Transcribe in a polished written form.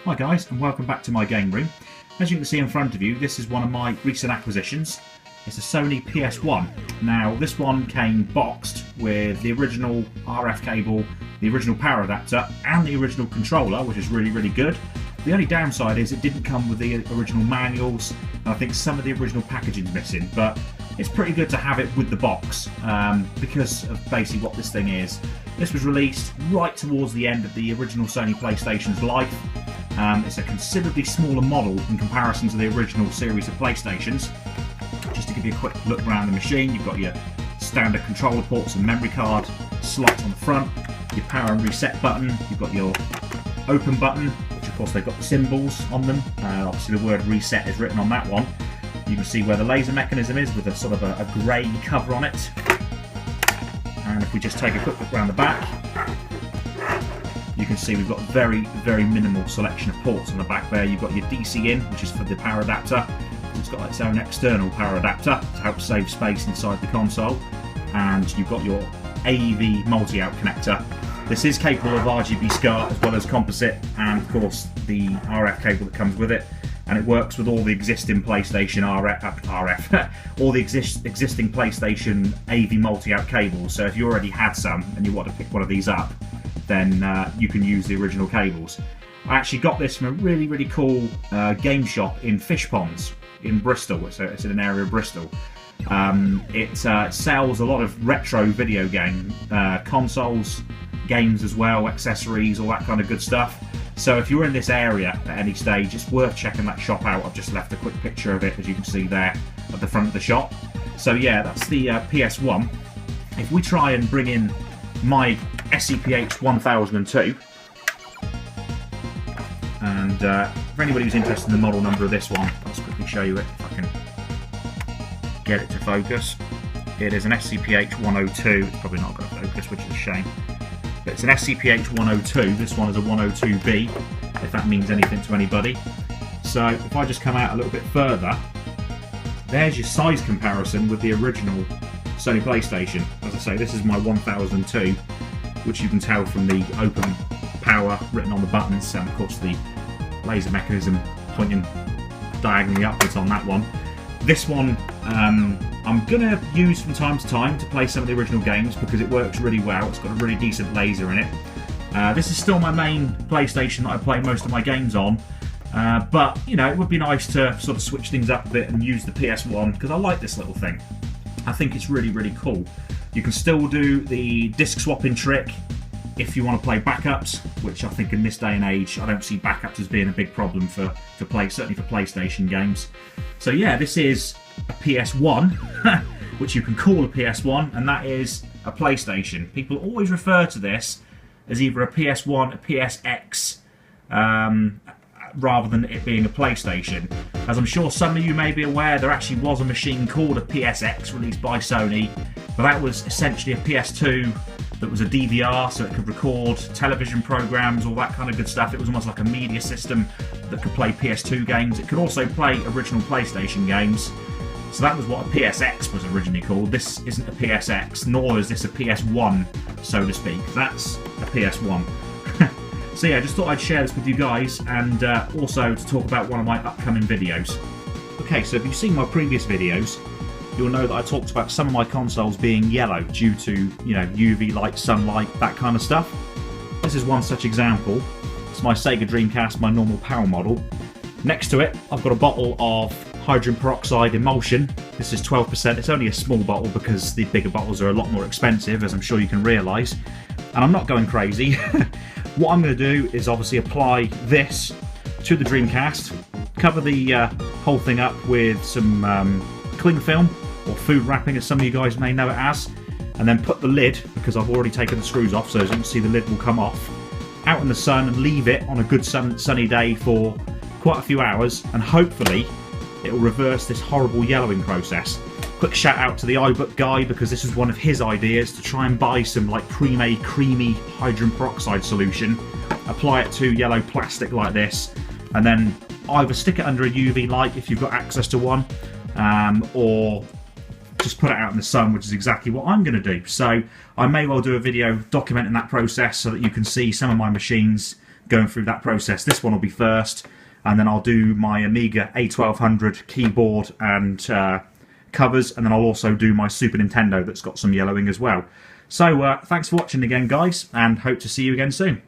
Hi guys, and welcome back to my game room. As you can see in front of you, this is one of my recent acquisitions. It's a Sony PS1. Now this one came boxed with the original RF cable, the original power adapter and the original controller, which is really good. The only downside is it didn't come with the original manuals, and I think some of the original packaging's missing, but it's pretty good to have it with the box because of basically what this thing is. This was released right towards the end of the original Sony PlayStation's life. It's a considerably smaller model in comparison to the original series of PlayStations. Just to give you a quick look around the machine, you've got your standard controller ports and memory card slots on the front, your power and reset button, you've got your open button, which of course they've got the symbols on them. Obviously the word reset is written on that one. You can see where the laser mechanism is with a sort of a grey cover on it. And if we just take a quick look around the back, you can see we've got very minimal selection of ports on the back there. You've got your DC in, which is for the power adapter. It's got its own external power adapter to help save space inside the console. And you've got your AV multi-out connector. This is capable of RGB SCART as well as composite, and of course the RF cable that comes with it. And it works with all the existing PlayStation all the existing PlayStation AV multi-out cables. So if you already had some and you want to pick one of these up, then you can use the original cables. I actually got this from a really cool game shop in Fish Ponds in Bristol. It's in an area of Bristol. It sells a lot of retro video game consoles, games as well, accessories, all that kind of good stuff. So if you're in this area at any stage, it's worth checking that shop out. I've just left a quick picture of it, as you can see there at the front of the shop. So yeah, that's the PS1. If we try and bring in my SCPH 1002, and for anybody who's interested in the model number of this one, I'll just quickly show you it if I can get it to focus. It is an SCPH 102. It's probably not going to focus, which is a shame. But it's an SCPH 102. This one is a 102B, if that means anything to anybody. So if I just come out a little bit further, there's your size comparison with the original Sony PlayStation. As I say, this is my 1002, which you can tell from the open power written on the buttons, and of course the laser mechanism pointing diagonally upwards on that one. This one I'm going to use from time to time to play some of the original games because it works really well. It's got a really decent laser in it. This is still my main PlayStation that I play most of my games on, but you know, it would be nice to sort of switch things up a bit and use the PS1 because I like this little thing. I think it's really cool. You can still do the disc swapping trick if you want to play backups, which I think in this day and age I don't see backups as being a big problem certainly for PlayStation games. So yeah, this is a PS1, which you can call a PS1, and that is a PlayStation. People always refer to this as either a PS1, a PSX, rather than it being a PlayStation. As I'm sure some of you may be aware, there actually was a machine called a PSX released by Sony, but that was essentially a PS2 that was a DVR, so it could record television programs, all that kind of good stuff. It was almost like a media system that could play PS2 games. It could also play original PlayStation games. So that was what a PSX was originally called. This isn't a PSX, nor is this a PS1, so to speak. That's a PS1. So yeah, I just thought I'd share this with you guys, and also to talk about one of my upcoming videos. Okay, so if you've seen my previous videos, you'll know that I talked about some of my consoles being yellow due to, you know, UV light, sunlight, that kind of stuff. This is one such example. It's my Sega Dreamcast, my normal power model. Next to it, I've got a bottle of hydrogen peroxide emulsion. This is 12%. It's only a small bottle because the bigger bottles are a lot more expensive, as I'm sure you can realise. And I'm not going crazy. What I'm going to do is obviously apply this to the Dreamcast, cover the whole thing up with some cling film, or food wrapping as some of you guys may know it as, and then put the lid, because I've already taken the screws off, so as you can see the lid will come off, out in the sun and leave it on a good sunny day for quite a few hours, and hopefully it will reverse this horrible yellowing process. Quick shout out to the iBook guy, because this is one of his ideas, to try and buy some like pre-made creamy hydrogen peroxide solution, apply it to yellow plastic like this, and then either stick it under a UV light if you've got access to one, or just put it out in the sun, which is exactly what I'm going to do. So I may well do a video documenting that process so that you can see some of my machines going through that process. This one will be first, and then I'll do my Amiga A1200 keyboard and covers, and then I'll also do my Super Nintendo that's got some yellowing as well. So thanks for watching again, guys, and hope to see you again soon.